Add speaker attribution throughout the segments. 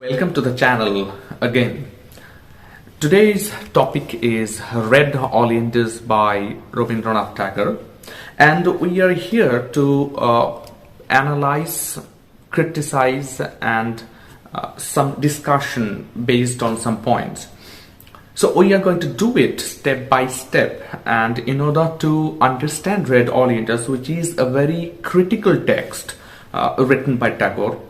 Speaker 1: Welcome to the channel again. Today's topic is Red Oleanders by Rabindranath Tagore, and we are here to analyze, criticize and some discussion based on some points. So we are going to do it step by step, and in order to understand Red Oleanders, which is a very critical text written by Tagore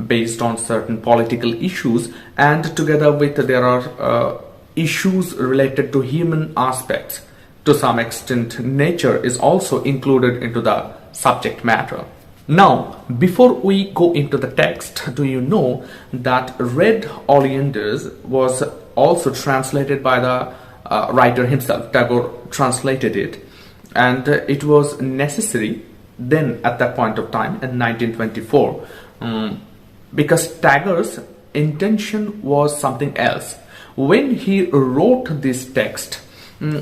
Speaker 1: based on certain political issues, and together with there are issues related to human aspects. To some extent, nature is also included into the subject matter. Now, before we go into the text, do you know that Red Oleanders was also translated by the writer himself? Tagore translated it, and it was necessary then at that point of time in 1924. Because Tagore's intention was something else. When he wrote this text,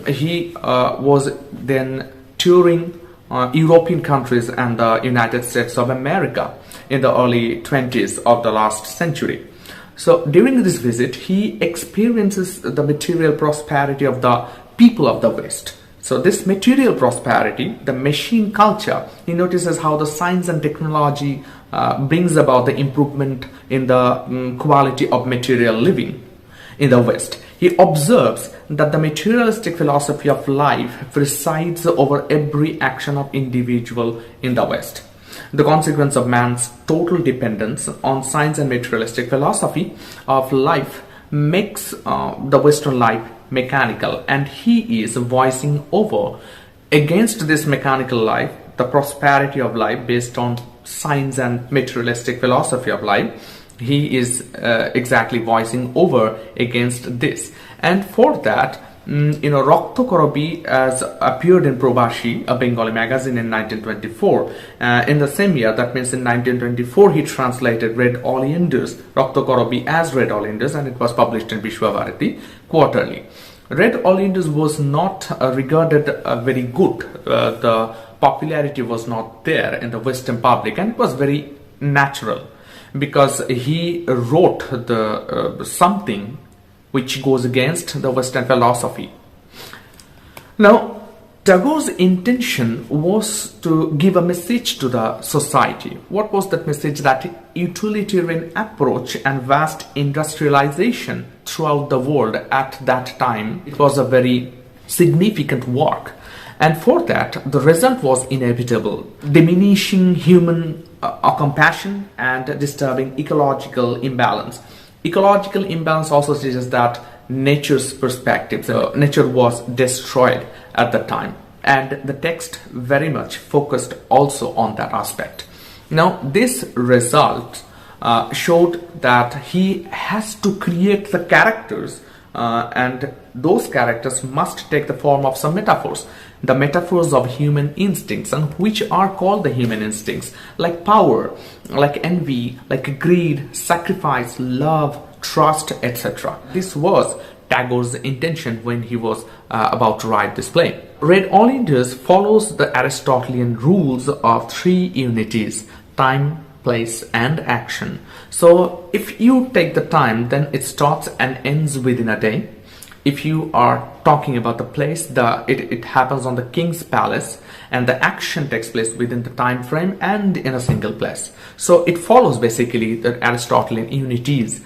Speaker 1: he was then touring European countries and the United States of America in the early 20s of the last century. So during this visit, he experiences the material prosperity of the people of the West. So this material prosperity, the machine culture, he notices how the science and technology brings about the improvement in the quality of material living in the West. He observes that the materialistic philosophy of life presides over every action of individual in the West. The consequence of man's total dependence on science and materialistic philosophy of life makes the Western life mechanical, and he is voicing over against this mechanical life, the prosperity of life based on science and materialistic philosophy of life. He is exactly voicing over against this, and for that, Rokto Korobi has appeared in Probashi, a Bengali magazine, in 1924. In the same year, that means in 1924, he translated Red Oleanders, Rokto Korobi as Red Oleanders, and it was published in Vishwabharati quarterly. Red Oleanders was not regarded very good. The popularity was not there in the Western public, and it was very natural because he wrote the something which goes against the Western philosophy. Now, Tagore's intention was to give a message to the society. What was that message? That utilitarian approach and vast industrialization throughout the world at that time, it was a very significant work. And for that, the result was inevitable: diminishing human compassion and disturbing ecological imbalance. Ecological imbalance also suggests that nature's perspective, so nature was destroyed at the time, and the text very much focused also on that aspect. Now, this result showed that he has to create the characters, and those characters must take the form of some metaphors. The metaphors of human instincts, and which are called the human instincts, like power, like envy, like greed, sacrifice, love, trust, etc. This was Tagore's intention when he was about to write this play. Red Oleanders follows the Aristotelian rules of three unities: time, place and action. So if you take the time, then it starts and ends within a day. If you are talking about the place, it happens on the king's palace, and the action takes place within the time frame and in a single place. So it follows basically the Aristotelian unities.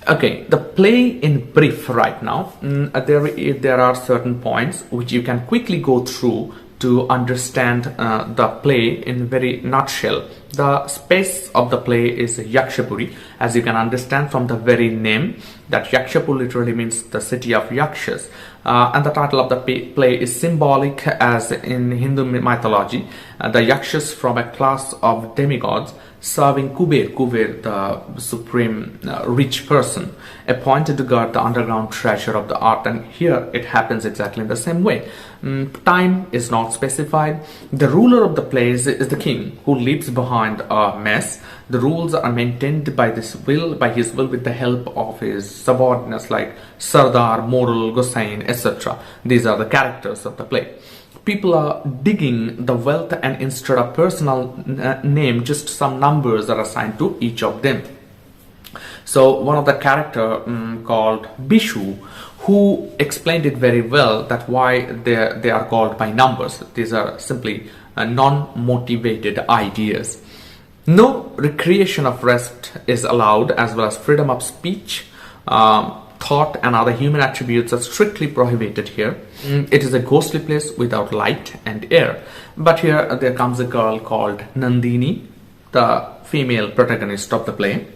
Speaker 1: Okay, the play in brief right now, there are certain points which you can quickly go through to understand the play in very nutshell. The space of the play is Yakshapuri, as you can understand from the very name, that Yakshapur literally means the city of Yakshas. And the title of the play is symbolic, as in Hindu mythology, the Yakshas from a class of demigods serving Kuber, the supreme rich person, appointed to guard the underground treasure of the earth. And here it happens exactly in the same way. Time is not specified. The ruler of the place is the king, who leaves behind a mess. The rules are maintained by his will with the help of his subordinates like Sardar, Moral, Gosain, etc. These are the characters of the play. People are digging the wealth, and instead of personal name, just some numbers are assigned to each of them. So one of the character called Bishu, who explained it very well, that why they are called by numbers. These are simply non-motivated ideas. No recreation of rest is allowed, as well as freedom of speech, thought and other human attributes are strictly prohibited here. It is a ghostly place without light and air. But here there comes a girl called Nandini, the female protagonist of the play.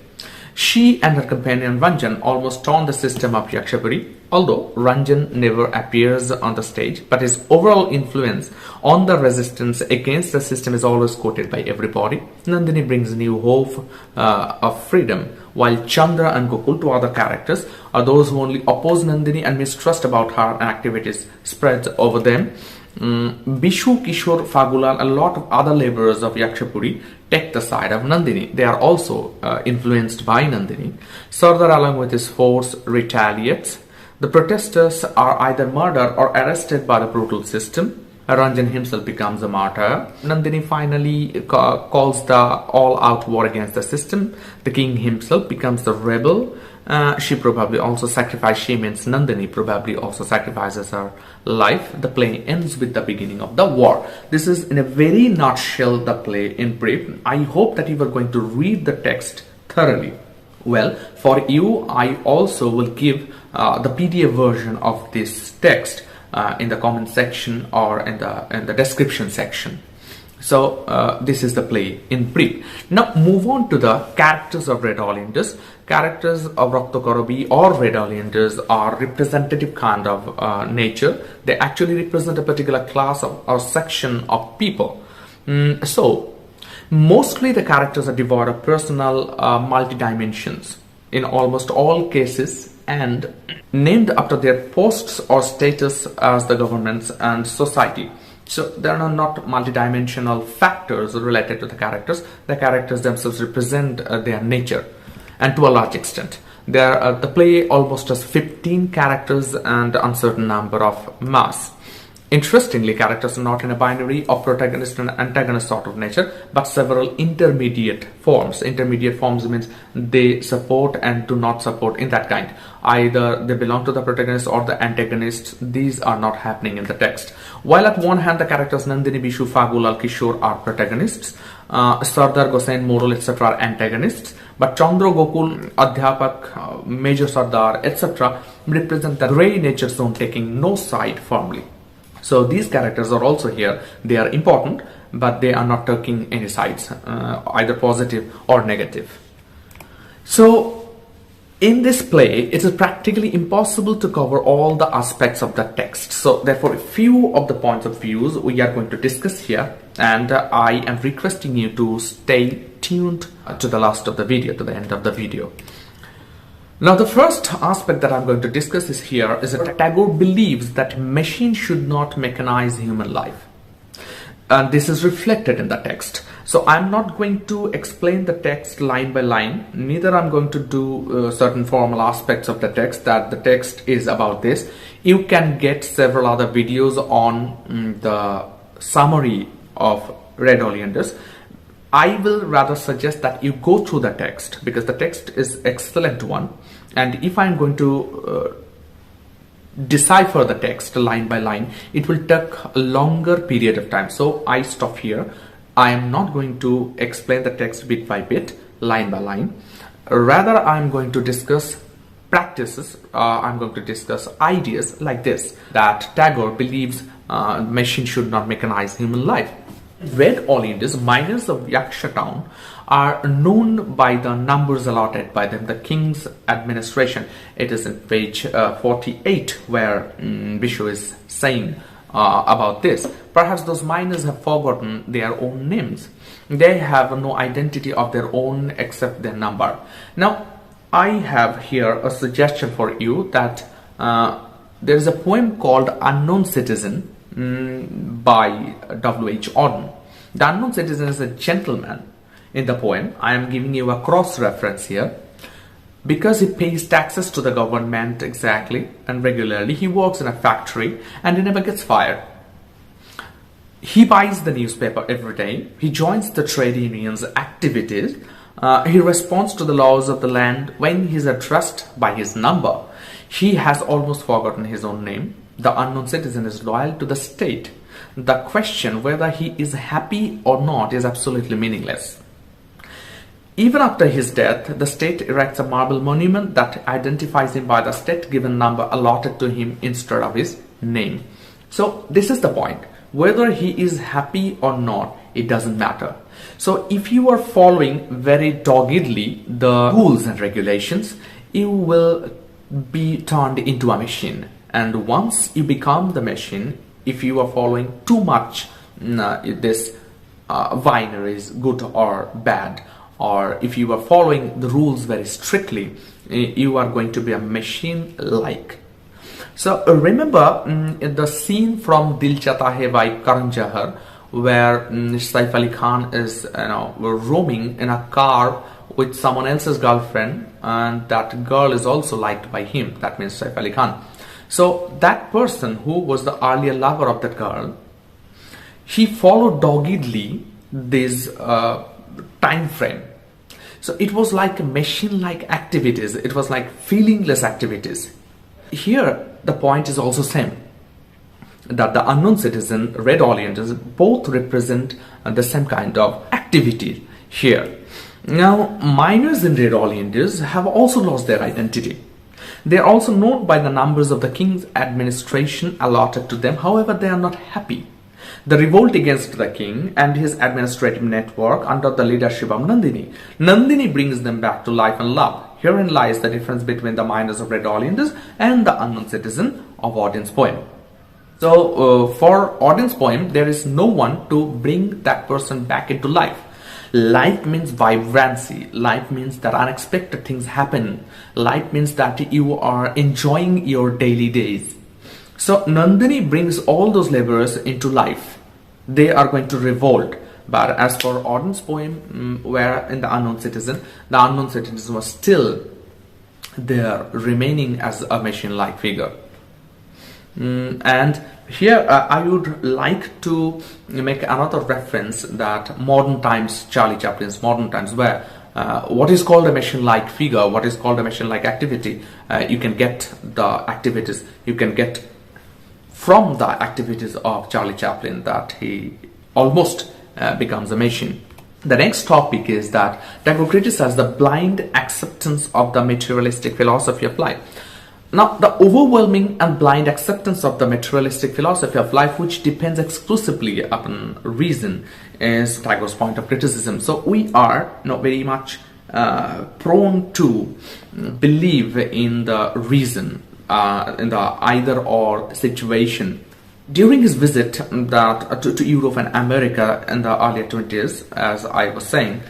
Speaker 1: She and her companion Ranjan almost torn the system of Yakshapuri, although Ranjan never appears on the stage, but his overall influence on the resistance against the system is always quoted by everybody. Nandini brings new hope of freedom, while Chandra and Gokul, two other characters, are those who only oppose Nandini, and mistrust about her activities spreads over them. Bishu, Kishore, Fagulal, a lot of other laborers of Yakshapuri take the side of Nandini. They are also influenced by Nandini. Sardar, along with his force, retaliates. The protesters are either murdered or arrested by the brutal system. Ranjan himself becomes a martyr. Nandini finally calls the all-out war against the system. The king himself becomes the rebel. She probably also sacrifices, she means Nandini probably also sacrifices her life. The play ends with the beginning of the war. This is in a very nutshell the play in brief. I hope that you are going to read the text thoroughly. Well, for you, I also will give the PDF version of this text in the comment section or in the description section. So this is the play in brief. Now move on to the characters of Red Oleanders. Characters of Rakto Korobi or Red Oleanders are representative kind of nature. They actually represent a particular class or section of people. So mostly the characters are devoid of personal multi-dimensions in almost all cases, and named after their posts or status as the governments and society. So there are not multidimensional factors related to the characters. The characters themselves represent their nature, and to a large extent. The play almost has 15 characters and uncertain number of mass. Interestingly, characters are not in a binary of protagonist and antagonist sort of nature, but several intermediate forms. Intermediate forms means they support and do not support in that kind. Either they belong to the protagonist or the antagonist. These are not happening in the text. While at one hand the characters Nandini, Bishu, Fagulal, Kishore are protagonists, Sardar, Gosain, Moral, etc. are antagonists, but Chandra, Gokul, Adhyapak, Major Sardar, etc. represent the grey nature zone, taking no side firmly. So these characters are also here. They are important, but they are not taking any sides, either positive or negative. So in this play, it is practically impossible to cover all the aspects of the text. So therefore, a few of the points of views we are going to discuss here, and I am requesting you to stay tuned to the last of the video, to the end of the video. Now the first aspect that I'm going to discuss is that Tagore believes that machine should not mechanize human life. And this is reflected in the text. So I'm not going to explain the text line by line, neither I'm going to do certain formal aspects of the text, that the text is about this. You can get several other videos on the summary of Red Oleanders. I will rather suggest that you go through the text, because the text is excellent one, and if I'm going to decipher the text line by line, it will take a longer period of time. So I stop here. I am not going to explain the text bit by bit, line by line. Rather, I'm going to discuss practices. I'm going to discuss ideas like this, that Tagore believes machine should not mechanize human life. Red Oleanders, miners of Yaksha town, are known by the numbers allotted by them, the king's administration. It is in page 48 where Bishu is saying about this. Perhaps those miners have forgotten their own names. They have no identity of their own except their number. Now, I have here a suggestion for you, that there is a poem called Unknown Citizen by W.H.Auden. The unknown citizen is a gentleman in the poem. I am giving you a cross-reference here. Because he pays taxes to the government exactly and regularly, he works in a factory and he never gets fired. He buys the newspaper every day. He joins the trade union's activities, He responds to the laws of the land when he is addressed by his number. He has almost forgotten his own name. The unknown citizen is loyal to the state. The question whether he is happy or not is absolutely meaningless. Even after his death, the state erects a marble monument that identifies him by the state-given number allotted to him instead of his name. So this is the point. Whether he is happy or not, it doesn't matter. So if you are following very doggedly the rules and regulations, you will be turned into a machine. And once you become the machine, if you are following too much this binary is good or bad, or if you are following the rules very strictly, you are going to be a machine-like. So remember the scene from Dil Chahta Hai by Karan Johar, where Saif Ali Khan is roaming in a car with someone else's girlfriend, and that girl is also liked by him. That means Saif Ali Khan. So that person who was the earlier lover of that girl, he followed doggedly this time frame. So it was like machine-like activities. It was like feelingless activities. Here the point is also same, that the unknown citizen, red Oleanders, both represent the same kind of activity here. Now miners in red Oleanders have also lost their identity. They are also known by the numbers of the king's administration allotted to them. However, they are not happy. The revolt against the king and his administrative network under the leadership of Nandini. Nandini brings them back to life and love. Herein lies the difference between the miners of red Oleanders and the unknown citizen of Auden's poem. So for Auden's poem, there is no one to bring that person back into life. Life means vibrancy. Life means that unexpected things happen. Life means that you are enjoying your daily days. So Nandini brings all those laborers into life. They are going to revolt. But as for Auden's poem, where in the unknown citizen was still there, remaining as a machine-like figure. And here I would like to make another reference, that modern times, Charlie Chaplin's modern times, where what is called a machine-like figure, what is called a machine-like activity, you can get the activities, you can get from the activities of Charlie Chaplin, that he almost becomes a machine. The next topic is that Tagore criticized the blind acceptance of the materialistic philosophy of life. Now, the overwhelming and blind acceptance of the materialistic philosophy of life, which depends exclusively upon reason, is Tagore's point of criticism. So we are very much prone to believe in the reason, in the either-or situation. During his visit to Europe and America in the early 20s, as I was saying,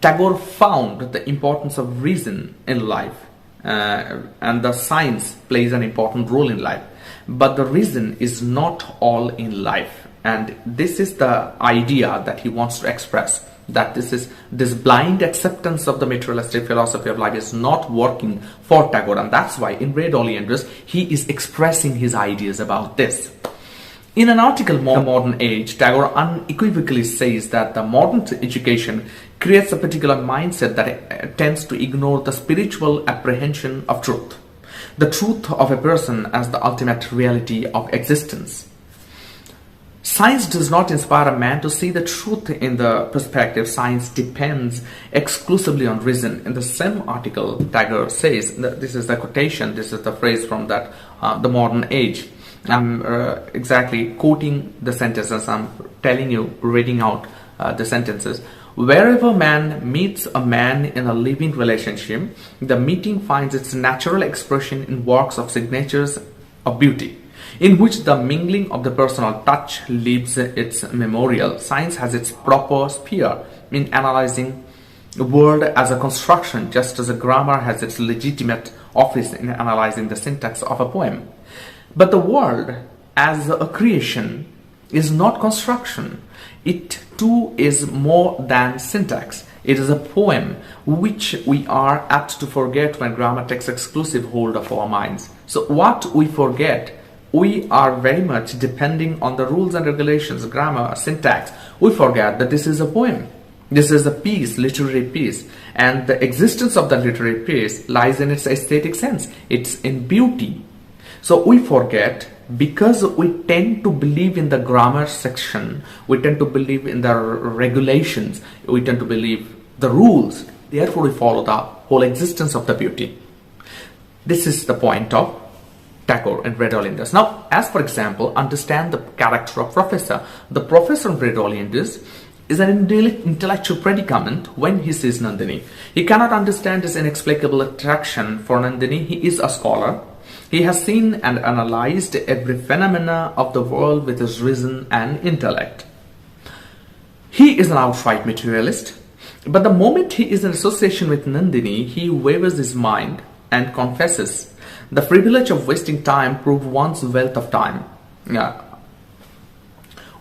Speaker 1: Tagore found the importance of reason in life. And the science plays an important role in life, but the reason is not all in life, and this is the idea that he wants to express, that this blind acceptance of the materialistic philosophy of life is not working for Tagore, and that's why in Red Oleanders he is expressing his ideas about this. In an article, Modern Age, Tagore unequivocally says that the modern education creates a particular mindset that tends to ignore the spiritual apprehension of truth, the truth of a person as the ultimate reality of existence. Science does not inspire a man to see the truth in the perspective. Science depends exclusively on reason. In the same article, Tagore says, this is the quotation, this is the phrase from that, the Modern Age. I'm exactly quoting the sentences, I'm telling you, reading out the sentences. Wherever man meets a man in a living relationship, the meeting finds its natural expression in works of signatures of beauty, in which the mingling of the personal touch leaves its memorial. Science has its proper sphere in analyzing the world as a construction, just as a grammar has its legitimate office in analyzing the syntax of a poem. But the world as a creation is not construction. It too is more than syntax. It is a poem, which we are apt to forget when grammar takes exclusive hold of our minds. So what we forget, we are very much depending on the rules and regulations, grammar, syntax. We forget that this is a poem. This is a piece, literary piece, and the existence of the literary piece lies in its aesthetic sense. It's in beauty. So we forget, because we tend to believe in the grammar section, we tend to believe in the regulations, we tend to believe the rules. Therefore, we follow the whole existence of the beauty. This is the point of Tagore and Red Oleanders. Now, as for example, understand the character of professor. The professor of Red Oleanders is an intellectual predicament when he sees Nandini. He cannot understand his inexplicable attraction for Nandini. He is a scholar. He has seen and analyzed every phenomena of the world with his reason and intellect. He is an outright materialist, but the moment he is in association with Nandini, he wavers his mind and confesses, "The privilege of wasting time prove one's wealth of time." Yeah.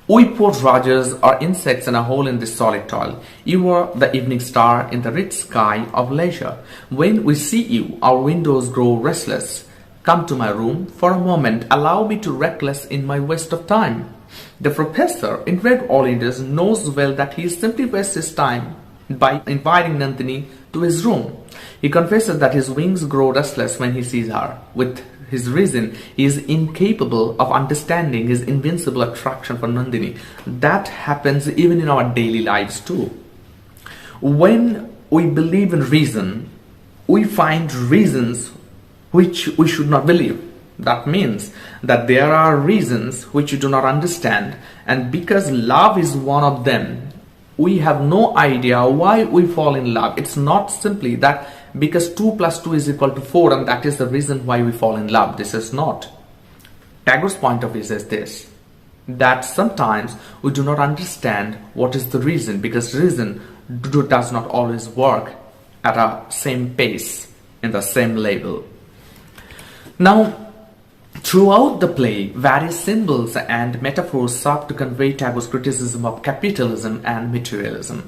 Speaker 1: We poor drudgers are insects in a hole in this solid toil. You are the evening star in the rich sky of leisure. When we see you, our windows grow restless. Come to my room for a moment, allow me to reckless in my waste of time. The professor in Red Oleanders knows well that he simply wastes his time by inviting Nandini to his room. He confesses that his wings grow restless when he sees her. With his reason, he is incapable of understanding his invincible attraction for Nandini. That happens even in our daily lives too. When we believe in reason, we find reasons which we should not believe. That means that there are reasons which you do not understand, and because love is one of them, we have no idea why we fall in love. It's not simply that because 2 plus 2 is equal to 4 and that is the reason why we fall in love. This is not. Tagore's point of view is this, that sometimes we do not understand what is the reason, because reason does not always work at a same pace, in the same level. Now, throughout the play, various symbols and metaphors serve to convey Tagore's criticism of capitalism and materialism.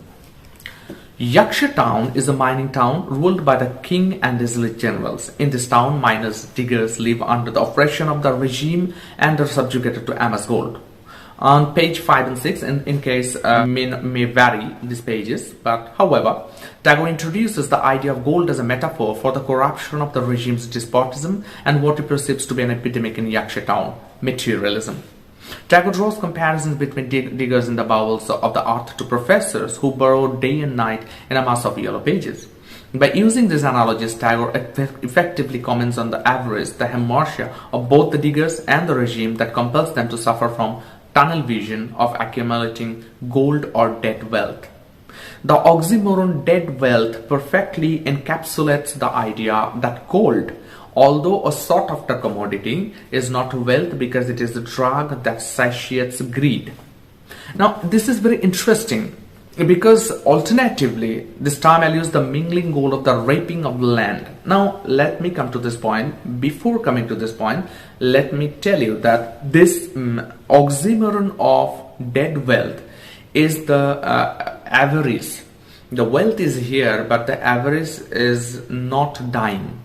Speaker 1: Yakshapuri is a mining town ruled by the king and his elite generals. In this town, miners, diggers live under the oppression of the regime and are subjugated to amass gold. On page 5 and 6, in case may vary these pages, but however, Tagore introduces the idea of gold as a metaphor for the corruption of the regime's despotism and what he perceives to be an epidemic in Yakshapuri, materialism. Tagore draws comparisons between diggers in the bowels of the earth to professors who burrow day and night in a mass of yellow pages. By using these analogies, Tagore effectively comments on the avarice, the hamartia of both the diggers and the regime that compels them to suffer from tunnel vision of accumulating gold or dead wealth. The oxymoron dead wealth perfectly encapsulates the idea that gold, although a sought after commodity, is not wealth because it is a drug that satiates greed. Now, this is very interesting because alternatively, this time I'll use the mingling gold of the raping of land. Now, let me come to this point. Before coming to this point, let me tell you that this oxymoron of dead wealth is the avarice. The wealth is here, but the avarice is not dying.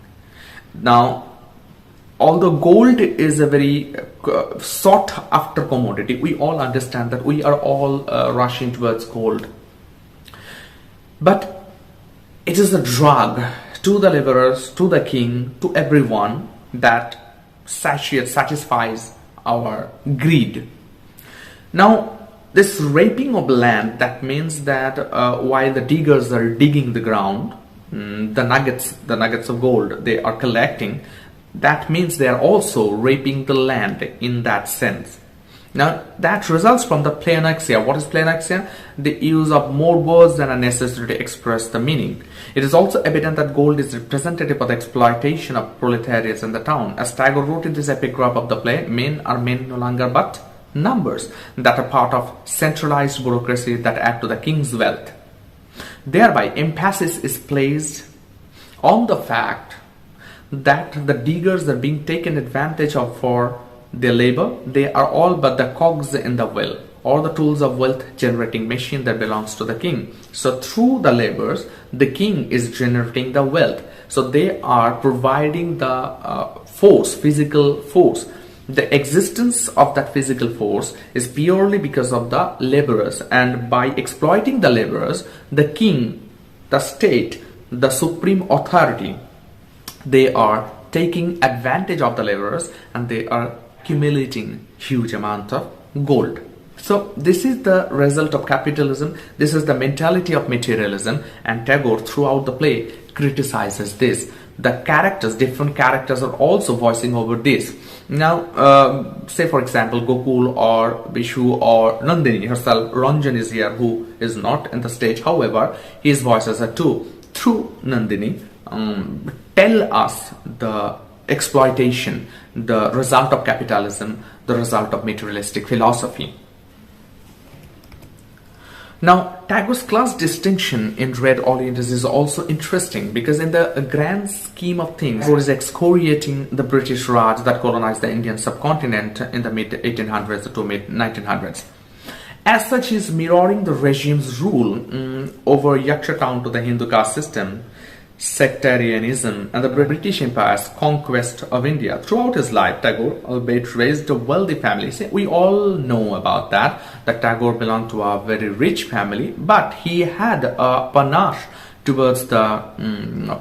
Speaker 1: Now, although gold is a very sought after commodity, we all understand that we are all rushing towards gold. But it is a drug to the laborers, to the king, to everyone that satisfies our greed. Now, this raping of land, that means that while the diggers are digging the ground, the nuggets of gold they are collecting, that means they are also raping the land in that sense. Now, that results from the pleonexia. What is pleonexia? The use of more words than are necessary to express the meaning. It is also evident that gold is representative of the exploitation of proletariats in the town. As Tagore wrote in this epigraph of the play, men are men no longer but numbers that are part of centralized bureaucracy that add to the king's wealth. Thereby, emphasis is placed on the fact that the diggers are being taken advantage of for their labor. They are all but the cogs in the wheel, or the tools of wealth generating machine that belongs to the king. So through the labors, the king is generating the wealth. So they are providing the force, physical force, The existence of that physical force is purely because of the laborers, and by exploiting the laborers, the king, the state, the supreme authority, they are taking advantage of the laborers and they are accumulating huge amount of gold. So this is the result of capitalism. This is the mentality of materialism, and Tagore throughout the play criticizes this. The characters, different characters are also voicing over this. Now, say for example, Gokul or Bishu or Nandini herself, Ranjan is here, who is not in the stage. However, his voices are too, through Nandini, tell us the exploitation, the result of capitalism, the result of materialistic philosophy. Now, Tagore's class distinction in Red Oleanders is also interesting, because in the grand scheme of things, Tagore is excoriating the British Raj that colonized the Indian subcontinent in the mid-1800s to mid-1900s. As such, he is mirroring the regime's rule over Yakshapuri to the Hindu caste system, sectarianism, and the British Empire's conquest of India. Throughout his life, Tagore, albeit raised a wealthy family, we all know about that Tagore belonged to a very rich family, but he had a panache towards the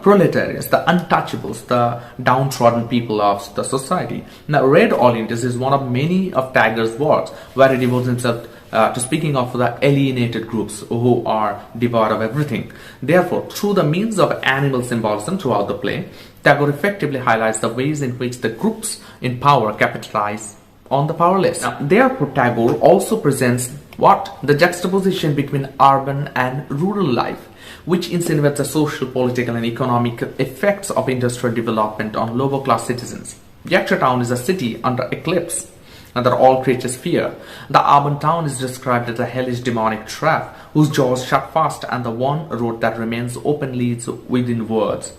Speaker 1: proletariats, the untouchables, the downtrodden people of the society. Now, Red Oleanders is one of many of Tagore's works where he devotes himself to speaking of the alienated groups who are devoid of everything. Therefore, through the means of animal symbolism throughout the play, Tagore effectively highlights the ways in which the groups in power capitalize on the powerless. Now, therefore, Tagore also presents the juxtaposition between urban and rural life, which insinuates the social, political, and economic effects of industrial development on lower class citizens. Yakshapuri is a city under eclipse and that all creatures fear. The urban town is described as a hellish demonic trap whose jaws shut fast, and the one road that remains open leads within words.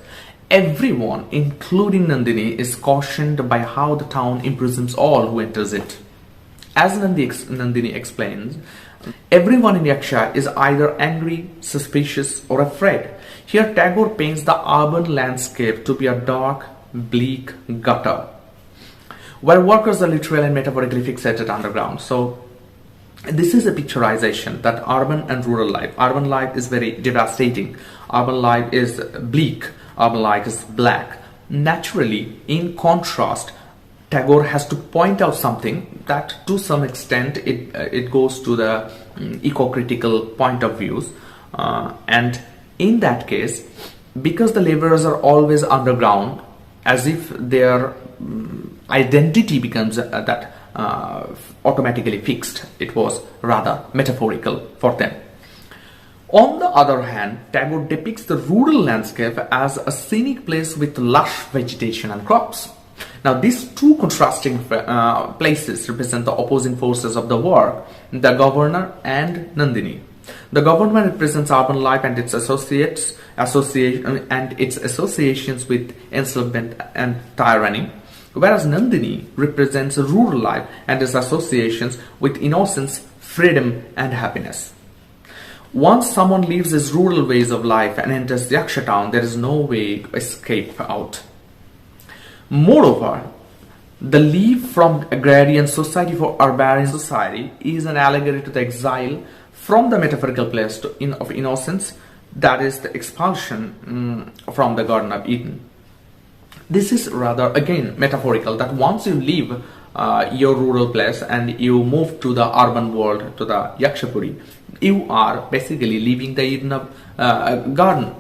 Speaker 1: Everyone, including Nandini, is cautioned by how the town imprisons all who enters it. As Nandini explains, everyone in Yaksha is either angry, suspicious, or afraid. Here Tagore paints the urban landscape to be a dark, bleak gutter, where workers are literally and metaphorically fixated underground. So this is a picturization that urban and rural life. Urban life is very devastating. Urban life is bleak. Urban life is black. Naturally, in contrast, Tagore has to point out something that to some extent it goes to the eco-critical point of views. And in that case, because the laborers are always underground, as if their identity becomes automatically fixed. It was rather metaphorical for them. On the other hand, Tagore depicts the rural landscape as a scenic place with lush vegetation and crops. Now, these two contrasting places represent the opposing forces of the work, the governor and Nandini. The government represents urban life and its associations with enslavement and tyranny, whereas Nandini represents rural life and its associations with innocence, freedom, and happiness. Once someone leaves his rural ways of life and enters Yakshapuri, there is no way to escape out. Moreover, the leap from agrarian society for urbane society is an allegory to the exile from the metaphorical place of innocence, that is the expulsion from the Garden of Eden. This is rather, again, metaphorical, that once you leave your rural place and you move to the urban world, to the Yakshapuri, you are basically leaving the Eden of garden.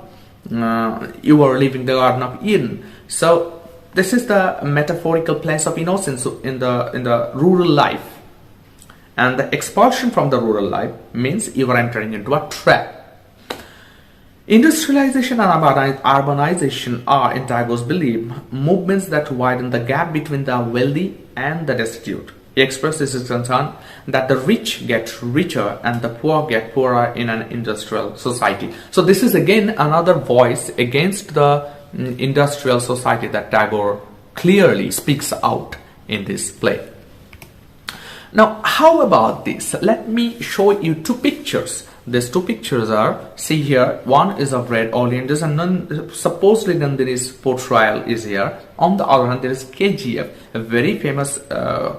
Speaker 1: You are leaving the Garden of Eden. So this is the metaphorical place of innocence in the rural life. And the expulsion from the rural life means you are entering into a trap. Industrialization and urbanization are, in Tagore's belief, movements that widen the gap between the wealthy and the destitute. He expresses his concern that the rich get richer and the poor get poorer in an industrial society. So this is again another voice against the industrial society that Tagore clearly speaks out in this play. Now, how about this? Let me show you two pictures These two pictures are, see here, one is of red oleanders and supposedly Nandini's portrayal is here. On the other hand, there is KGF, a very famous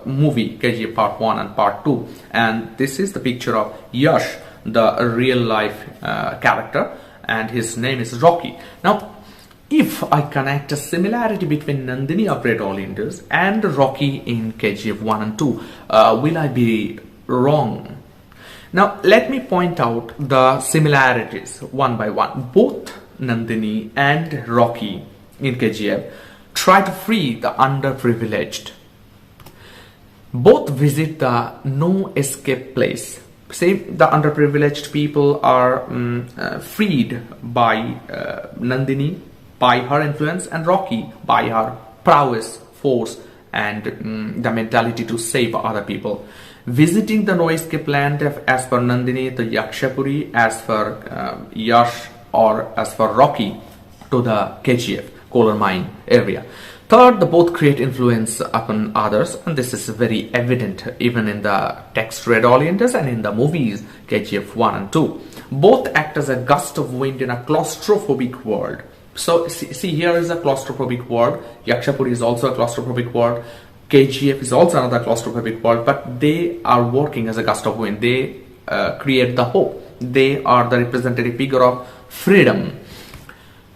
Speaker 1: movie, KGF Part 1 and Part 2. And this is the picture of Yash, the real life character, and his name is Rocky. Now, if I connect a similarity between Nandini of red oleanders and Rocky in KGF 1 and 2, will I be wrong? Now, let me point out the similarities one by one. Both Nandini and Rocky in KGF try to free the underprivileged. Both visit the no escape place. Say the underprivileged people are freed by Nandini, by her influence, and Rocky by her prowess, force, and the mentality to save other people. Visiting the no escape land, as per Nandini, the Yakshapuri, as for Yash, or as for Rocky, to the KGF, coal mine area. Third, the both create influence upon others, and this is very evident even in the text Red Oleanders and in the movies KGF 1 and 2. Both act as a gust of wind in a claustrophobic world. So see here is a claustrophobic world. Yakshapuri is also a claustrophobic world. KGF is also another claustrophobic world, but they are working as a gust of wind. They create the hope. They are the representative figure of freedom.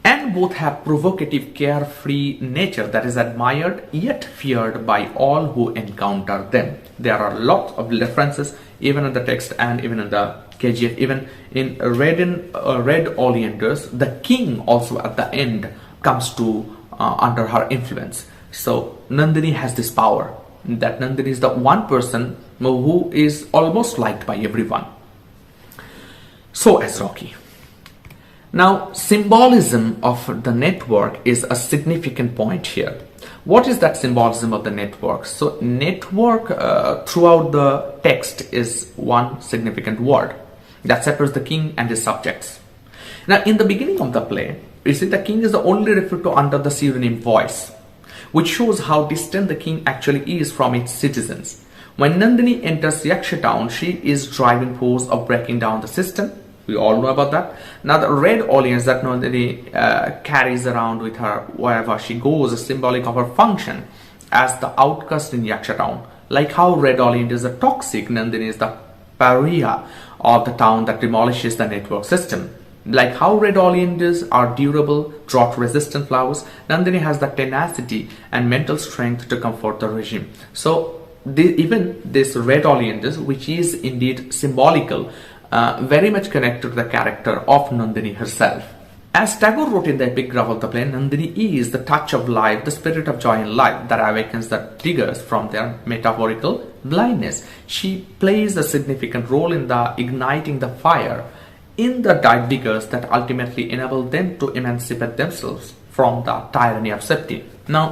Speaker 1: And both have provocative, carefree nature that is admired yet feared by all who encounter them. There are lots of references even in the text and even in the KGF. Even in Red Oleanders, the king also at the end comes to under her influence. So Nandini has this power, that Nandini is the one person who is almost liked by everyone. So as Rocky. Now, symbolism of the network is a significant point here. What is that symbolism of the network? So network throughout the text is one significant word that separates the king and his subjects. Now, in the beginning of the play, you see the king is only referred to under the pseudonym voice, which shows how distant the king actually is from its citizens. When Nandini enters Yaksha town, she is driving force of breaking down the system. We all know about that. Now the red oleanders that Nandini carries around with her wherever she goes is symbolic of her function as the outcast in Yaksha town. Like how red oleanders are toxic, Nandini is the pariah of the town that demolishes the network system. Like how red oleanders are durable, drought-resistant flowers, Nandini has the tenacity and mental strength to comfort the regime. So even this red oleanders, which is indeed symbolical, very much connected to the character of Nandini herself. As Tagore wrote in the epigraph of the play, Nandini is the touch of life, the spirit of joy in life that awakens the diggers from their metaphorical blindness. She plays a significant role in the igniting the fire in the diggers that ultimately enable them to emancipate themselves from the tyranny of safety. Now,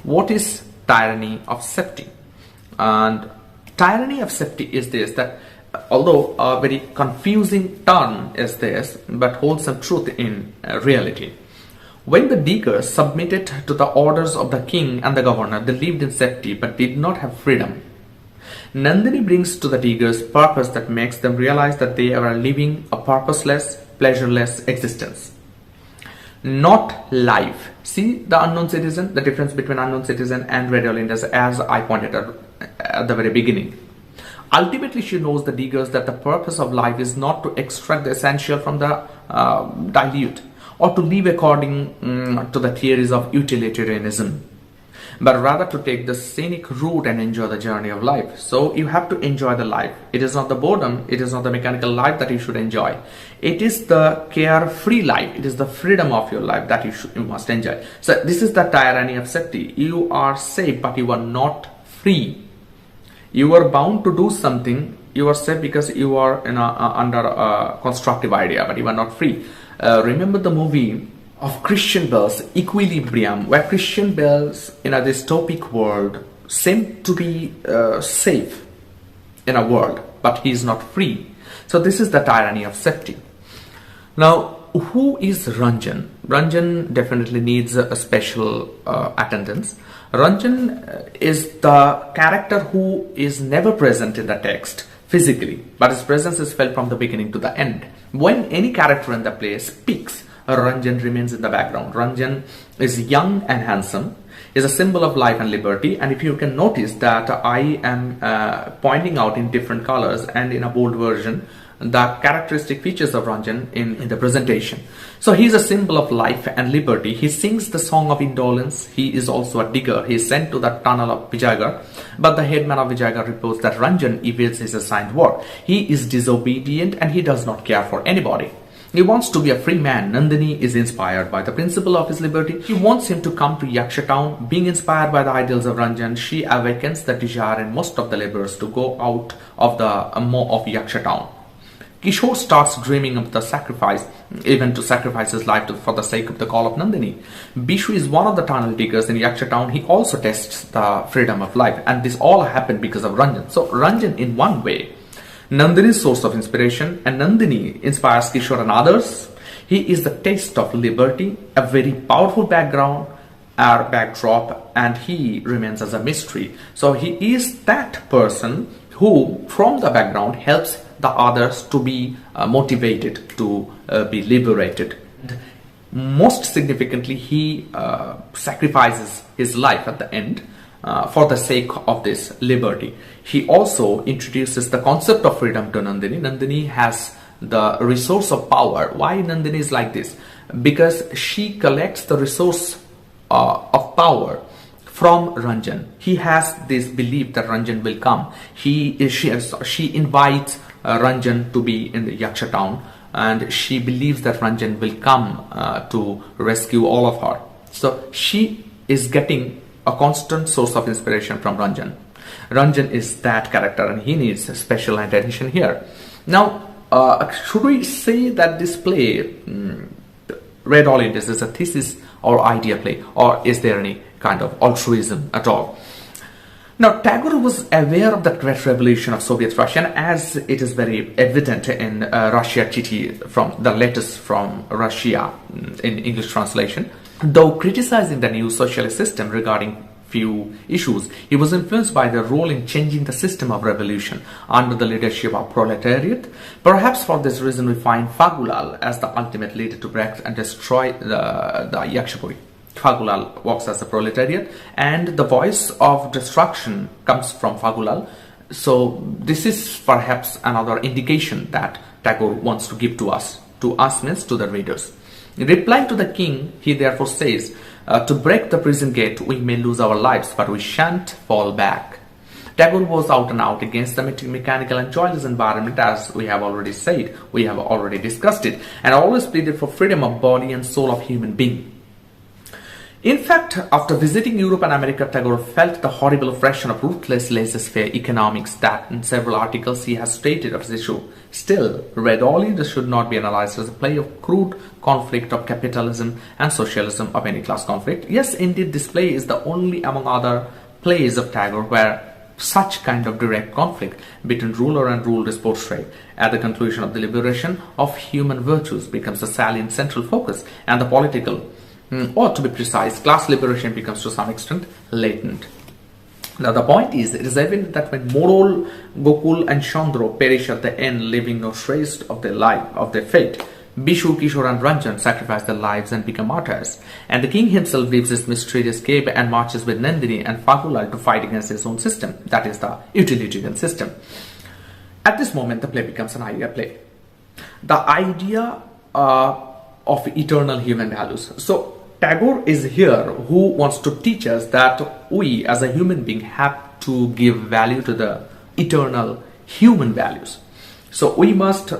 Speaker 1: what is tyranny of safety? And tyranny of safety is this, that although a very confusing term is this, but holds some truth in reality. When the diggers submitted to the orders of the king and the governor, they lived in safety but did not have freedom. Nandini brings to the diggers purpose that makes them realize that they are living a purposeless, pleasureless existence. Not life. See the unknown citizen, the difference between unknown citizen and red oleanders, as I pointed out at the very beginning. Ultimately, she knows the diggers that the purpose of life is not to extract the essential from the dilute or to live according to the theories of utilitarianism, but rather to take the scenic route and enjoy the journey of life. So you have to enjoy the life. It is not the boredom, it is not the mechanical life that you should enjoy. It is the carefree life, it is the freedom of your life that you must enjoy. So this is the tyranny of safety. You are safe, but you are not free. You are bound to do something. You are safe because you are under a constructive idea, but you are not free. Remember the movie of Christian Bale's Equilibrium, where Christian Bale's in a dystopic world seemed to be safe in a world, but he is not free. So this is the tyranny of safety. Now, who is Ranjan? Ranjan definitely needs a special attendance. Ranjan is the character who is never present in the text, physically, but his presence is felt from the beginning to the end. When any character in the play speaks, Ranjan remains in the background. Ranjan is young and handsome, is a symbol of life and liberty, and if you can notice that I am pointing out in different colors and in a bold version the characteristic features of Ranjan in the presentation. So he is a symbol of life and liberty. He sings the song of indolence. He is also a digger. He is sent to the tunnel of Vijayagar, but the headman of Vijayagar reports that Ranjan evades his assigned work. He is disobedient and he does not care for anybody. He wants to be a free man. Nandini is inspired by the principle of his liberty. He wants him to come to Yaksha town. Being inspired by the ideals of Ranjan, she awakens the desire in most of the laborers to go out of the moor of Yaksha town. Kishore starts dreaming of the sacrifice, even to sacrifice his life for the sake of the call of Nandini. Bishu is one of the tunnel diggers in Yaksha town. He also tests the freedom of life, and this all happened because of Ranjan. So Ranjan, in one way, Nandini's source of inspiration, and Nandini inspires Kishore and others. He is the taste of liberty, a very powerful backdrop, and he remains as a mystery. So he is that person who, from the background, helps the others to be motivated, to be liberated. Most significantly, he sacrifices his life at the end for the sake of this liberty. He also introduces the concept of freedom to Nandini. Nandini has the resource of power. Why Nandini is like this? Because she collects the resource of power from Ranjan. He has this belief that Ranjan will come. She invites Ranjan to be in the Yaksha town, and she believes that Ranjan will come to rescue all of her. So she is getting a constant source of inspiration from Ranjan. Ranjan is that character, and he needs special attention here. Now, should we say that this play, Red Oleanders, is a thesis or idea play, or is there any kind of altruism at all? Now, Tagore was aware of the Great Revolution of Soviet Russia, as it is very evident in Russia Chithi, from the letters from Russia in English translation. Though criticizing the new socialist system regarding few issues, he was influenced by their role in changing the system of revolution under the leadership of proletariat. Perhaps for this reason we find Fagulal as the ultimate leader to break and destroy the Yakshapuri. Fagulal works as a proletariat, and the voice of destruction comes from Fagulal. So this is perhaps another indication that Tagore wants to give to us means to the readers. In replying to the king, he therefore says, to break the prison gate, we may lose our lives, but we shan't fall back. Tagore was out and out against the mechanical and joyless environment, as we have already said, we have already discussed it, and always pleaded for freedom of body and soul of human being. In fact, after visiting Europe and America, Tagore felt the horrible oppression of ruthless laissez-faire economics that in several articles he has stated of this issue. Still, Red Oleanders should not be analyzed as a play of crude conflict of capitalism and socialism of any class conflict. Yes, indeed, this play is the only among other plays of Tagore where such kind of direct conflict between ruler and ruled is portrayed. At the conclusion of the liberation of human virtues becomes the salient central focus, and the political, or to be precise, class liberation becomes to some extent latent. Now the point is, it is evident that when Morol, Gokul and Chandra perish at the end, leaving no trace of their life, of their fate, Bishu, Kishore and Ranjan sacrifice their lives and become martyrs, and the king himself leaves his mysterious cave and marches with Nandini and Fagulal to fight against his own system, that is the utilitarian system. At this moment, the play becomes an idea play. The idea of eternal human values. So Tagore is here who wants to teach us that we as a human being have to give value to the eternal human values. So we must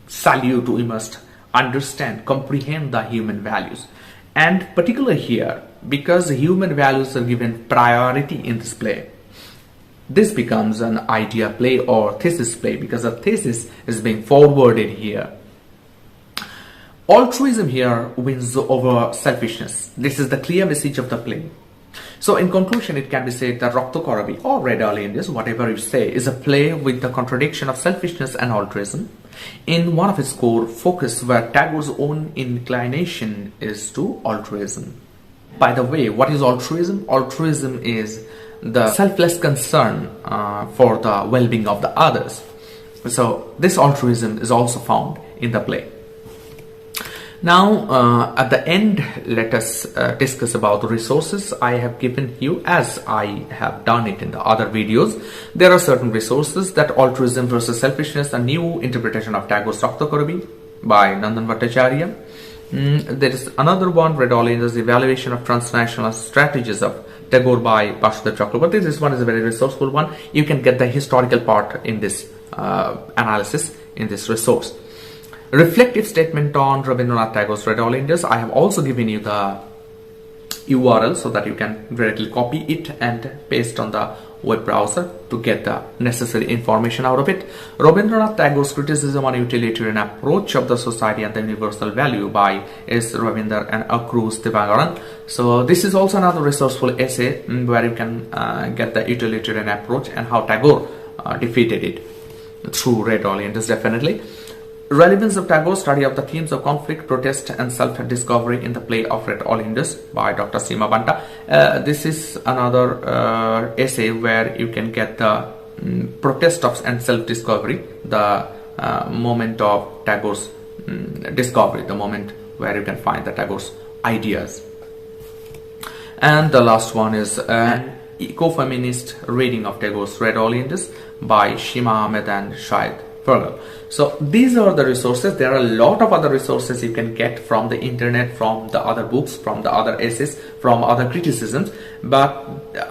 Speaker 1: salute, we must understand, comprehend the human values. And particularly here, because human values are given priority in this play, this becomes an idea play or thesis play, because a thesis is being forwarded here. Altruism here wins over selfishness. This is the clear message of the play. So in conclusion, it can be said that Rakto Korabi or Red Oleanders, whatever you say, is a play with the contradiction of selfishness and altruism in one of its core focus, where Tagore's own inclination is to altruism. By the way, what is altruism? Altruism is the selfless concern for the well-being of the others. So this altruism is also found in the play. Now, at the end, let us discuss about the resources I have given you, as I have done it in the other videos. There are certain resources: that Altruism versus Selfishness, a new interpretation of Tagore's Raktakarubi by Nandan Bhattacharya. There is another one, Red Oleanders, Evaluation of Transnational Strategies of Tagore by Vasudev Chakraborty. This one is a very resourceful one. You can get the historical part in this analysis in this resource. Reflective statement on Rabindranath Tagore's Red Oleanders. I have also given you the URL so that you can directly copy it and paste on the web browser to get the necessary information out of it. Rabindranath Tagore's Criticism on Utilitarian Approach of the Society and the Universal Value by S. Ravinder and Akruz Divagaran. So this is also another resourceful essay where you can get the utilitarian approach and how Tagore defeated it through Red Oleanders, definitely. Relevance of Tagore's study of the themes of conflict, protest and self-discovery in the play of Red Oleanders by Dr. Seema Banta. This is another essay where you can get the protest of and self-discovery, the moment of Tagore's discovery, the moment where you can find the Tagore's ideas. And the last one is an eco-feminist reading of Tagore's Red Oleanders by Shima Ahmed and Shahid Fagulal. So these are the resources. There are a lot of other resources you can get from the internet, from the other books, from the other essays, from other criticisms, but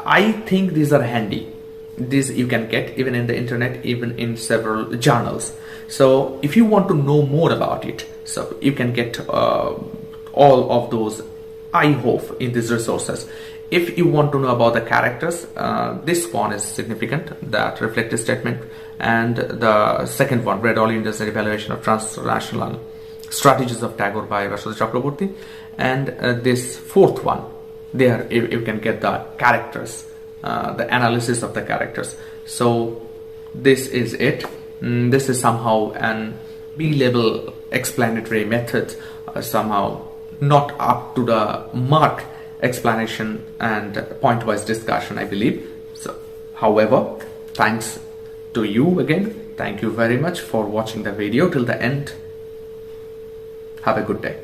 Speaker 1: I think these are handy. These you can get even in the internet, even in several journals. So if you want to know more about it, so you can get all of those, I hope, in these resources. If you want to know about the characters, this one is significant, that reflective statement, and the second one, Red Oleanders, an evaluation of transnational strategies of Tagore by Vasudev Chakraborty, and this fourth one, there you can get the characters, the analysis of the characters. So this is it. This is somehow an B-level explanatory method, somehow not up to the mark explanation and point-wise discussion, I believe. So, however, thanks to you again. Thank you very much for watching the video till the end. Have a good day.